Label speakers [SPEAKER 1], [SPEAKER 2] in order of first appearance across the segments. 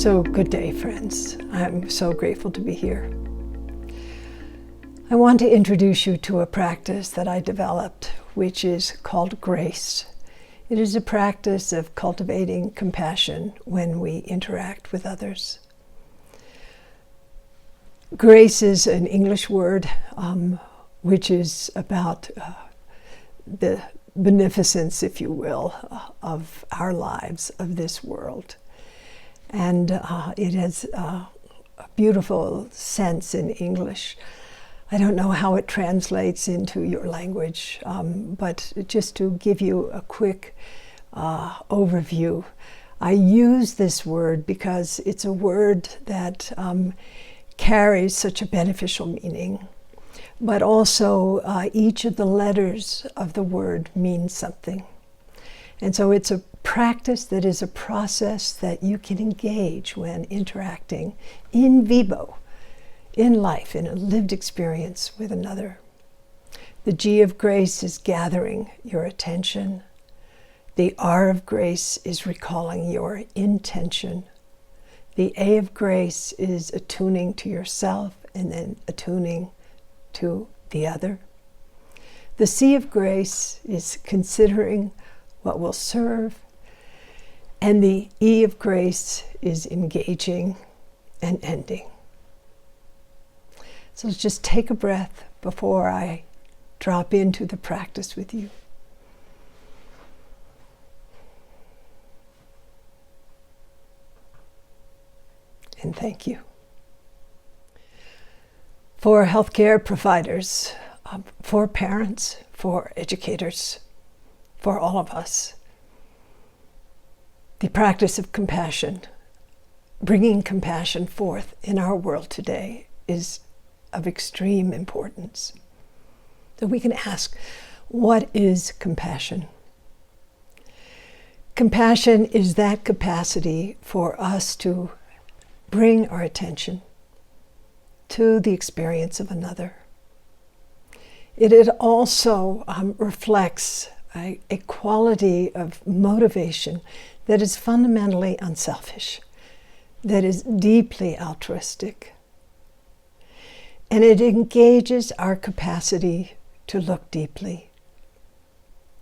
[SPEAKER 1] So good day, friends. I'm so grateful to be here. I want to introduce you to a practice that I developed, which is called grace. It is a practice of cultivating compassion when we interact with others. Grace is an English word which is about the beneficence, if you will, of our lives, of this world. And it has a beautiful sense in English. I don't know how it translates into your language, but just to give you a quick overview, I use this word because it's a word that carries such a beneficial meaning, but also each of the letters of the word means something. And so it's a practice that is a process that you can engage when interacting in vivo, in life, in a lived experience with another. The G of grace is gathering your attention. The R of grace is recalling your intention. The A of grace is attuning to yourself and then attuning to the other. The C of grace is considering what will serve. And the E of grace is engaging and ending. So let's just take a breath before I drop into the practice with you. And thank you. For healthcare providers, for parents, for educators, for all of us, the practice of compassion, bringing compassion forth in our world today, is of extreme importance. So we can ask, what is compassion? Compassion is that capacity for us to bring our attention to the experience of another. It also reflects a quality of motivation that is fundamentally unselfish, that is deeply altruistic. And it engages our capacity to look deeply,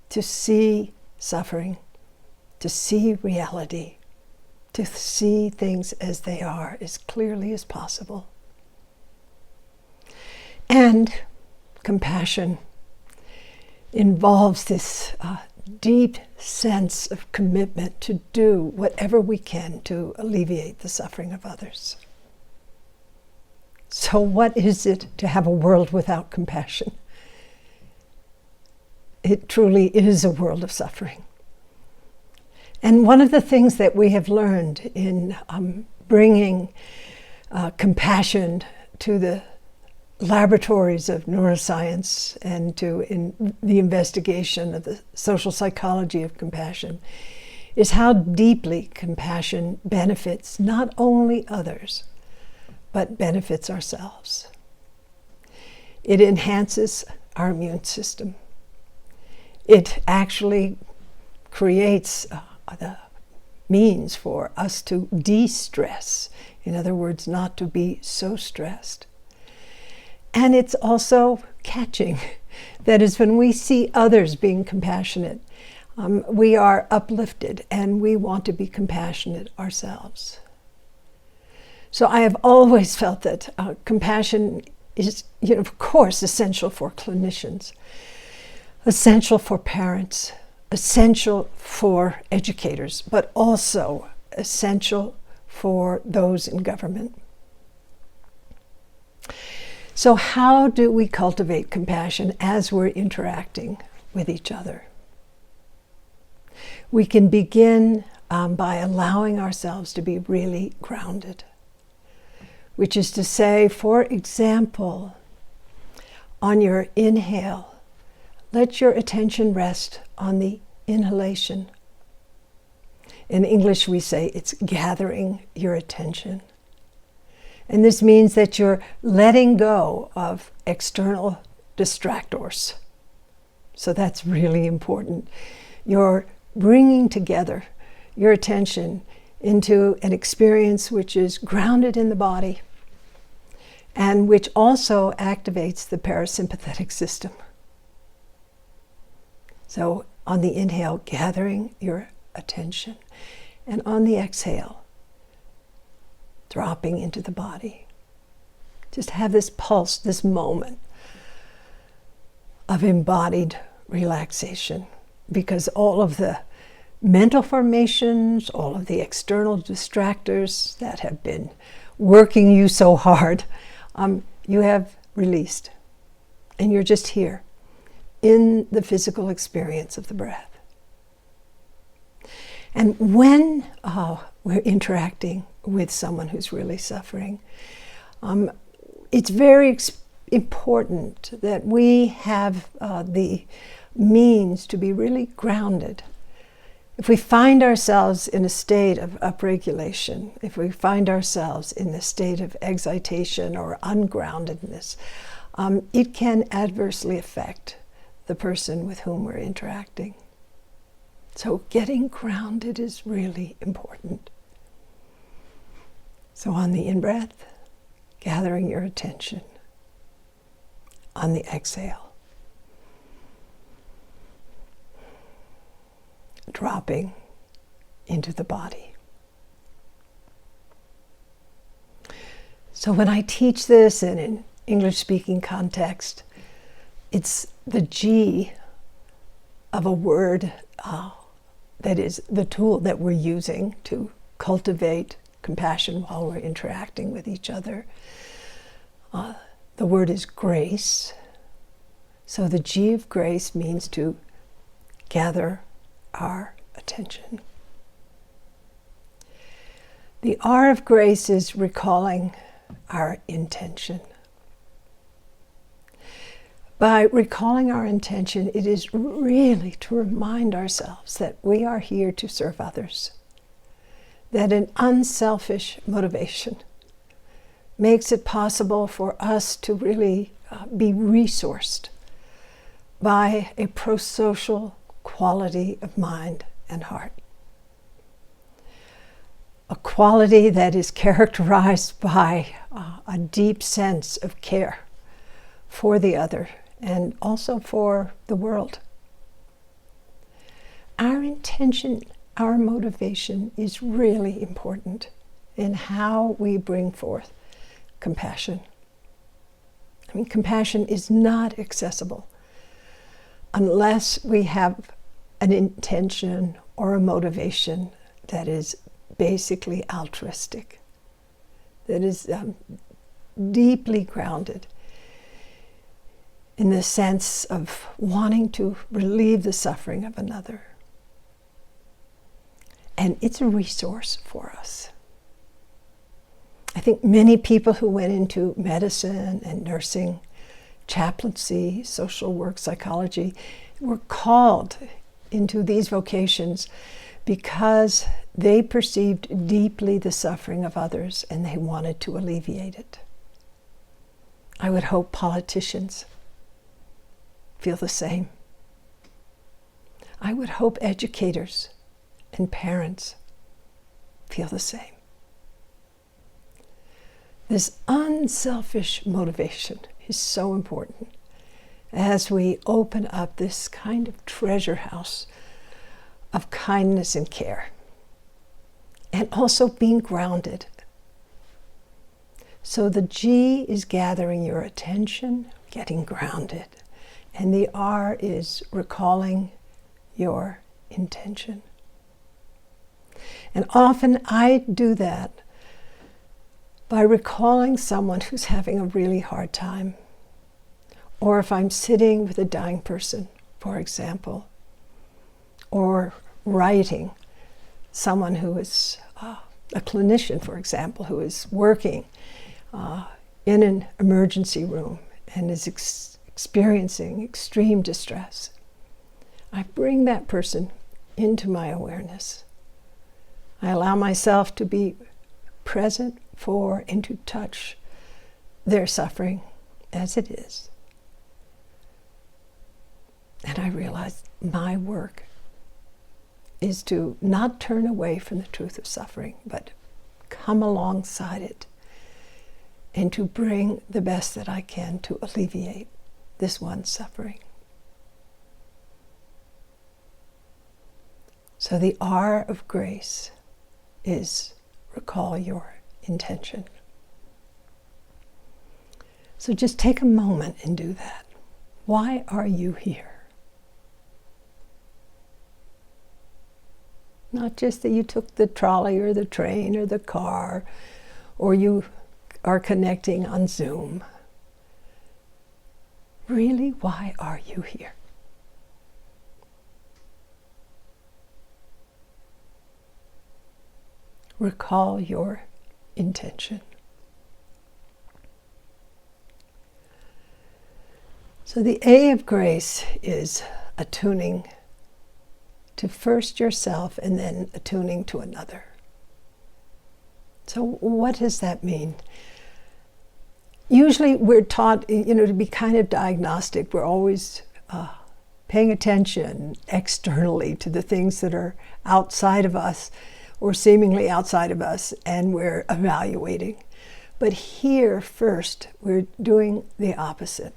[SPEAKER 1] to see suffering, to see reality, to see things as they are, as clearly as possible. And compassion involves this deep sense of commitment to do whatever we can to alleviate the suffering of others. So what is it to have a world without compassion? It truly is a world of suffering. And one of the things that we have learned in bringing compassion to the laboratories of neuroscience and in the investigation of the social psychology of compassion is how deeply compassion benefits not only others, but benefits ourselves. It enhances our immune system. It actually creates the means for us to de-stress. In other words, not to be so stressed. And it's also catching. That is, when we see others being compassionate, we are uplifted and we want to be compassionate ourselves. So I have always felt that compassion is, of course, essential for clinicians, essential for parents, essential for educators, but also essential for those in government. So how do we cultivate compassion as we're interacting with each other? We can begin by allowing ourselves to be really grounded, which is to say, for example, on your inhale, let your attention rest on the inhalation. In English, we say it's gathering your attention. And this means that you're letting go of external distractors. So that's really important. You're bringing together your attention into an experience which is grounded in the body and which also activates the parasympathetic system. So on the inhale, gathering your attention, and on the exhale, dropping into the body. Just have this pulse, this moment of embodied relaxation, because all of the mental formations, all of the external distractors that have been working you so hard, you have released. And you're just here in the physical experience of the breath. And when we're interacting with someone who's really suffering, it's very important that we have the means to be really grounded. If we find ourselves in a state of upregulation, if we find ourselves in a state of excitation or ungroundedness, it can adversely affect the person with whom we're interacting. So getting grounded is really important. So on the in-breath, gathering your attention. On the exhale, dropping into the body. So when I teach this in an English-speaking context, it's the G of a word that is the tool that we're using to cultivate compassion while we're interacting with each other. The word is grace. So the G of grace means to gather our attention. The R of grace is recalling our intention. By recalling our intention, it is really to remind ourselves that we are here to serve others, that an unselfish motivation makes it possible for us to really be resourced by a pro-social quality of mind and heart. A quality that is characterized by a deep sense of care for the other and also for the world. Our intention, our motivation is really important in how we bring forth compassion. I mean, compassion is not accessible unless we have an intention or a motivation that is basically altruistic, that is deeply grounded in the sense of wanting to relieve the suffering of another. And it's a resource for us. I think many people who went into medicine and nursing, chaplaincy, social work, psychology, were called into these vocations because they perceived deeply the suffering of others and they wanted to alleviate it. I would hope politicians feel the same. I would hope educators and parents feel the same. This unselfish motivation is so important as we open up this kind of treasure house of kindness and care, and also being grounded. So the G is gathering your attention, getting grounded, and the R is recalling your intention. And often I do that by recalling someone who's having a really hard time. Or if I'm sitting with a dying person, for example, or writing someone who is a clinician, for example, who is working in an emergency room and is experiencing extreme distress. I bring that person into my awareness. I allow myself to be present for and to touch their suffering as it is. And I realize my work is to not turn away from the truth of suffering, but come alongside it and to bring the best that I can to alleviate this one's suffering. So the R of grace is recall your intention. So just take a moment and do that. Why are you here? Not just that you took the trolley or the train or the car, or you are connecting on Zoom. Really, why are you here? Recall your intention. So the A of grace is attuning to first yourself and then attuning to another. So what does that mean? Usually we're taught, to be kind of diagnostic. We're always paying attention externally to the things that are outside of us or seemingly outside of us, and we're evaluating. But here first, we're doing the opposite.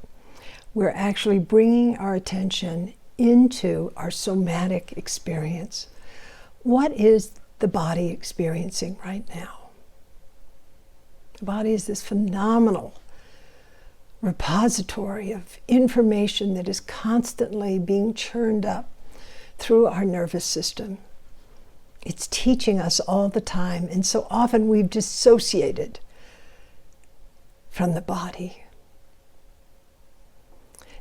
[SPEAKER 1] We're actually bringing our attention into our somatic experience. What is the body experiencing right now? The body is this phenomenal repository of information that is constantly being churned up through our nervous system. It's teaching us all the time, and so often we've dissociated from the body.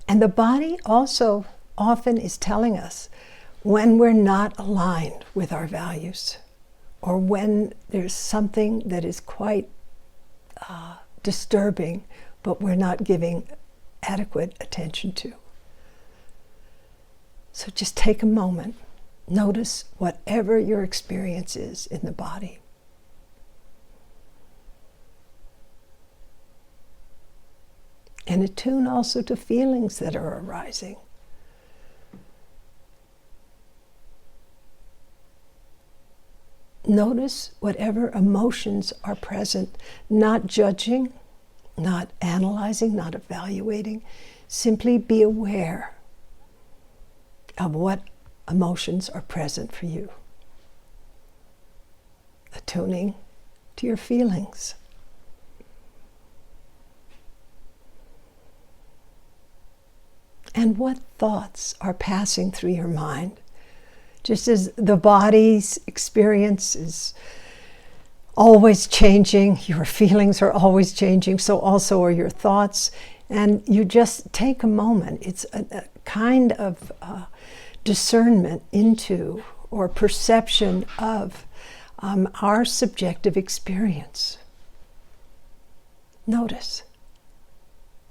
[SPEAKER 1] And the body also often is telling us when we're not aligned with our values, or when there's something that is quite disturbing, but we're not giving adequate attention to. So just take a moment. Notice whatever your experience is in the body. And attune also to feelings that are arising. Notice whatever emotions are present, not judging, not analyzing, not evaluating. Simply be aware of what emotions are present for you. Attuning to your feelings. And what thoughts are passing through your mind? Just as the body's experience is always changing, your feelings are always changing, so also are your thoughts. And you just take a moment. It's a kind of discernment into or perception of our subjective experience. Notice.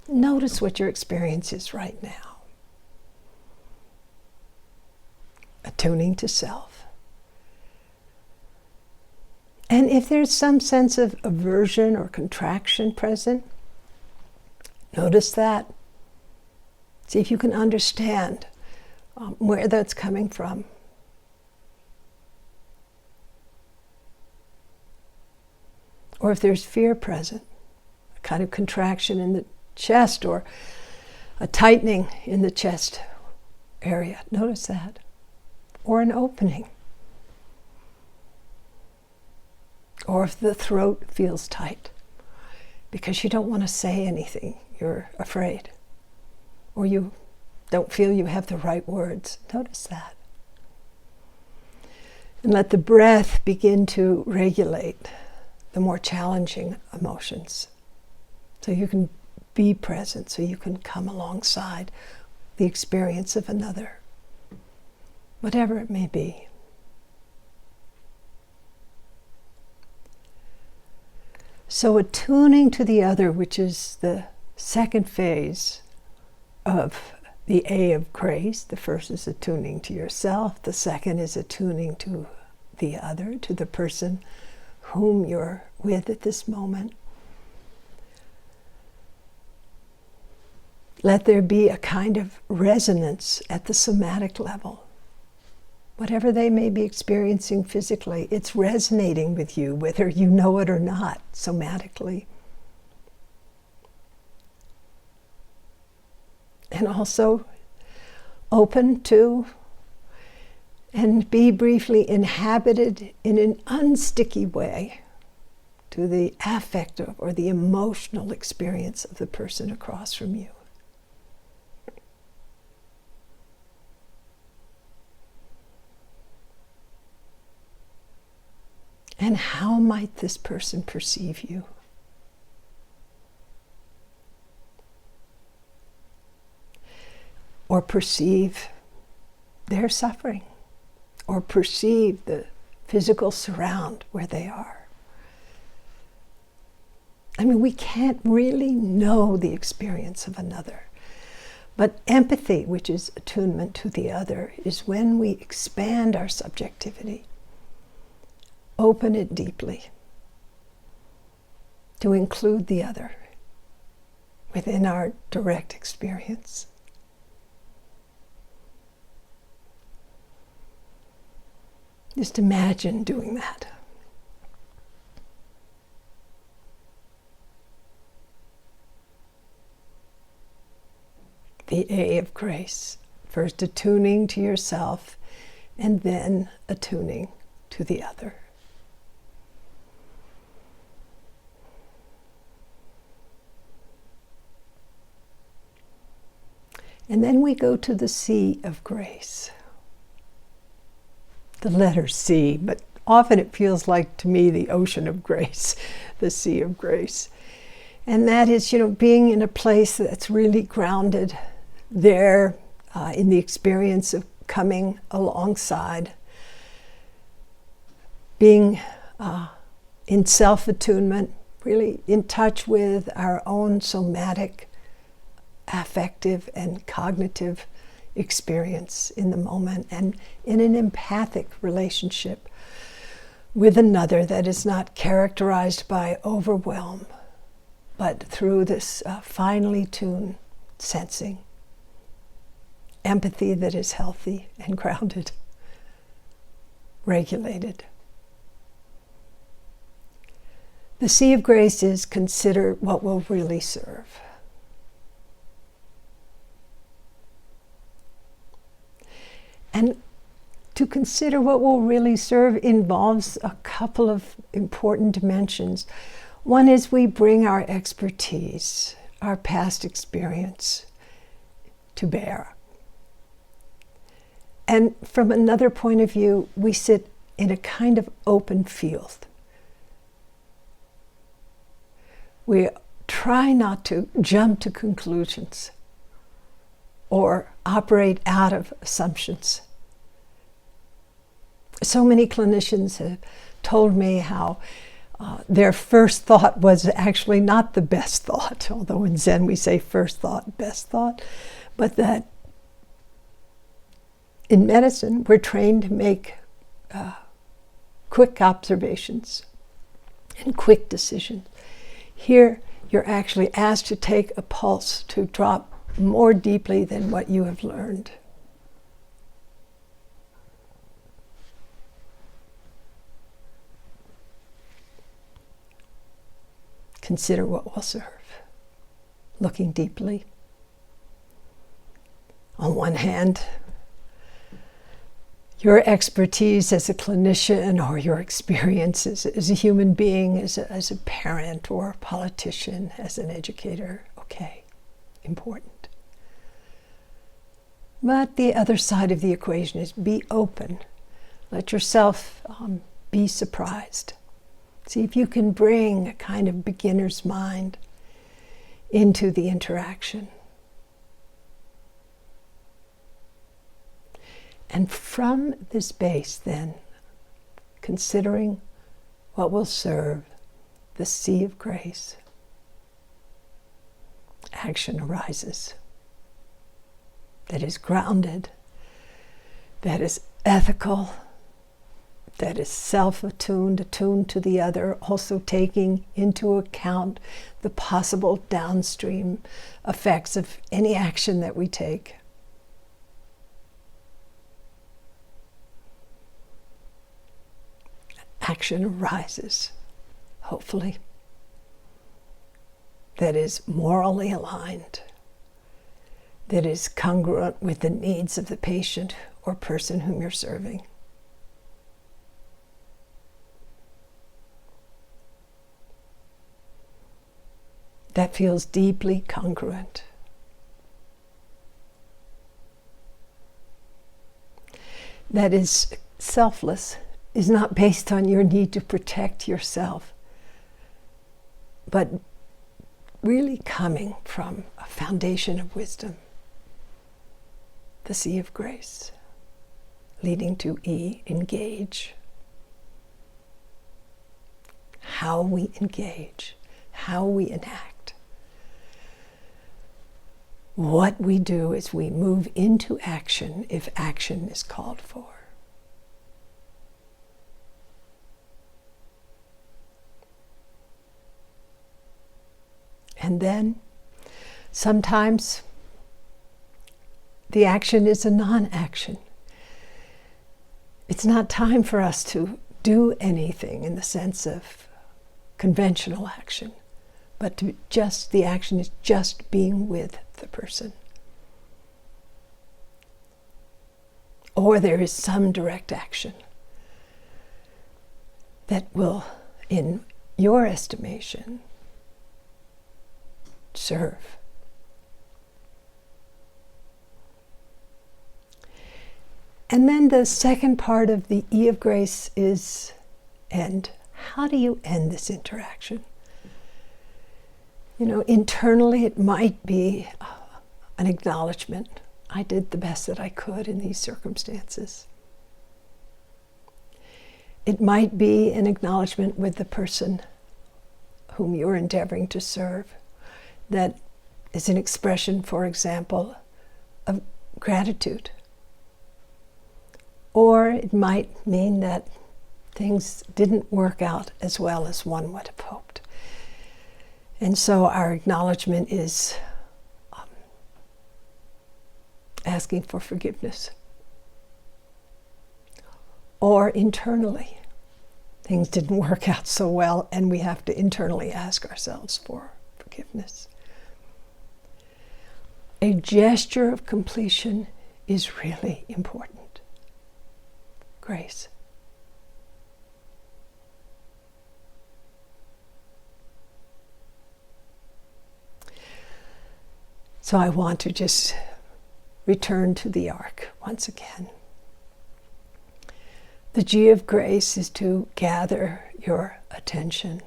[SPEAKER 1] Notice what your experience is right now. Attuning to self. And if there's some sense of aversion or contraction present, notice that. See if you can understand where that's coming from. Or if there's fear present, a kind of contraction in the chest or a tightening in the chest area, notice that. Or an opening. Or if the throat feels tight because you don't want to say anything, you're afraid, or you don't feel you have the right words, notice that. And let the breath begin to regulate the more challenging emotions. So you can be present, so you can come alongside the experience of another, whatever it may be. So attuning to the other, which is the second phase of the A of grace. The first is attuning to yourself. The second is attuning to the other, to the person whom you're with at this moment. Let there be a kind of resonance at the somatic level. whatever they may be experiencing physically, it's resonating with you, whether you know it or not, somatically. And also open to and be briefly inhabited in an unsticky way to the affective or the emotional experience of the person across from you. And how might this person perceive you? Or perceive their suffering, or perceive the physical surround where they are. I mean, we can't really know the experience of another. But empathy, which is attunement to the other, is when we expand our subjectivity, open it deeply to include the other within our direct experience. Just imagine doing that. The A of grace, first attuning to yourself and then attuning to the other. And then we go to the C of grace. The letter C, but often it feels like to me the ocean of grace, the sea of grace. And that is, being in a place that's really grounded there in the experience of coming alongside, being in self-attunement, really in touch with our own somatic, affective, and cognitive experience in the moment, and in an empathic relationship with another that is not characterized by overwhelm, but through this finely tuned sensing, empathy that is healthy and grounded, regulated. The sea of grace is consider what will really serve. And to consider what will really serve involves a couple of important dimensions. One is we bring our expertise, our past experience to bear. And from another point of view, we sit in a kind of open field. We try not to jump to conclusions or operate out of assumptions. So many clinicians have told me how their first thought was actually not the best thought, although in Zen we say first thought, best thought, but that in medicine we're trained to make quick observations and quick decisions. Here you're actually asked to take a pulse, to drop more deeply than what you have learned. Consider what will serve. Looking deeply. On one hand, your expertise as a clinician, or your experience as a human being, as a parent or a politician, as an educator, okay, important. But the other side of the equation is be open. Let yourself be surprised. See if you can bring a kind of beginner's mind into the interaction. And from this base, then, considering what will serve the sea of grace, action arises that is grounded, that is ethical, that is self-attuned, attuned to the other, also taking into account the possible downstream effects of any action that we take. action arises, hopefully, that is morally aligned, that is congruent with the needs of the patient or person whom you're serving. That feels deeply congruent. That is selfless, is not based on your need to protect yourself, but really coming from a foundation of wisdom, the sea of grace, leading to E, engage. How we engage, how we enact. What we do is we move into action if action is called for. And then sometimes the action is a non-action. It's not time for us to do anything in the sense of conventional action, but the action is just being with the person. Or there is some direct action that will, in your estimation, serve. And then the second part of the E of grace is end. How do you end this interaction? You know, internally it might be an acknowledgement. I did the best that I could in these circumstances. It might be an acknowledgement with the person whom you're endeavoring to serve. That is an expression, for example, of gratitude. Or it might mean that things didn't work out as well as one would have hoped. And so our acknowledgement is asking for forgiveness. Or internally, things didn't work out so well, and we have to internally ask ourselves for forgiveness. A gesture of completion is really important. Grace. So I want to just return to the arc once again. The G of grace is to gather your attention.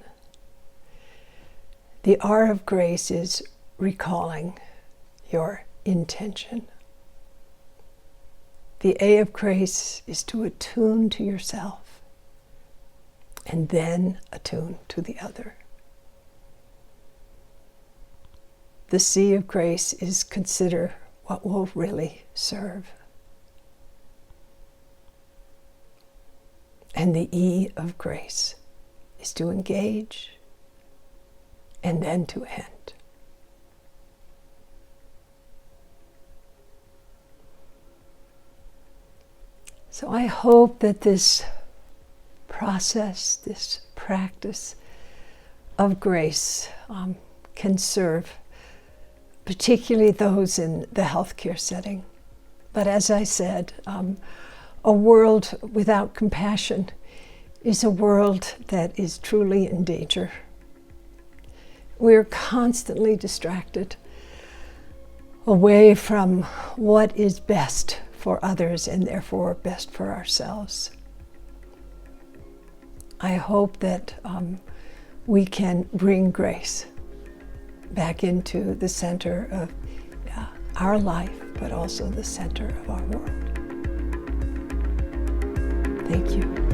[SPEAKER 1] The R of grace is recalling your intention. The A of grace is to attune to yourself and then attune to the other. The C of grace is consider what will really serve. And the E of grace is to engage and then to end. So I hope that this process, this practice of grace can serve particularly those in the healthcare setting. But as I said, a world without compassion is a world that is truly in danger. We're constantly distracted away from what is best for others and therefore best for ourselves. I hope that we can bring grace back into the center of our life, but also the center of our world. Thank you.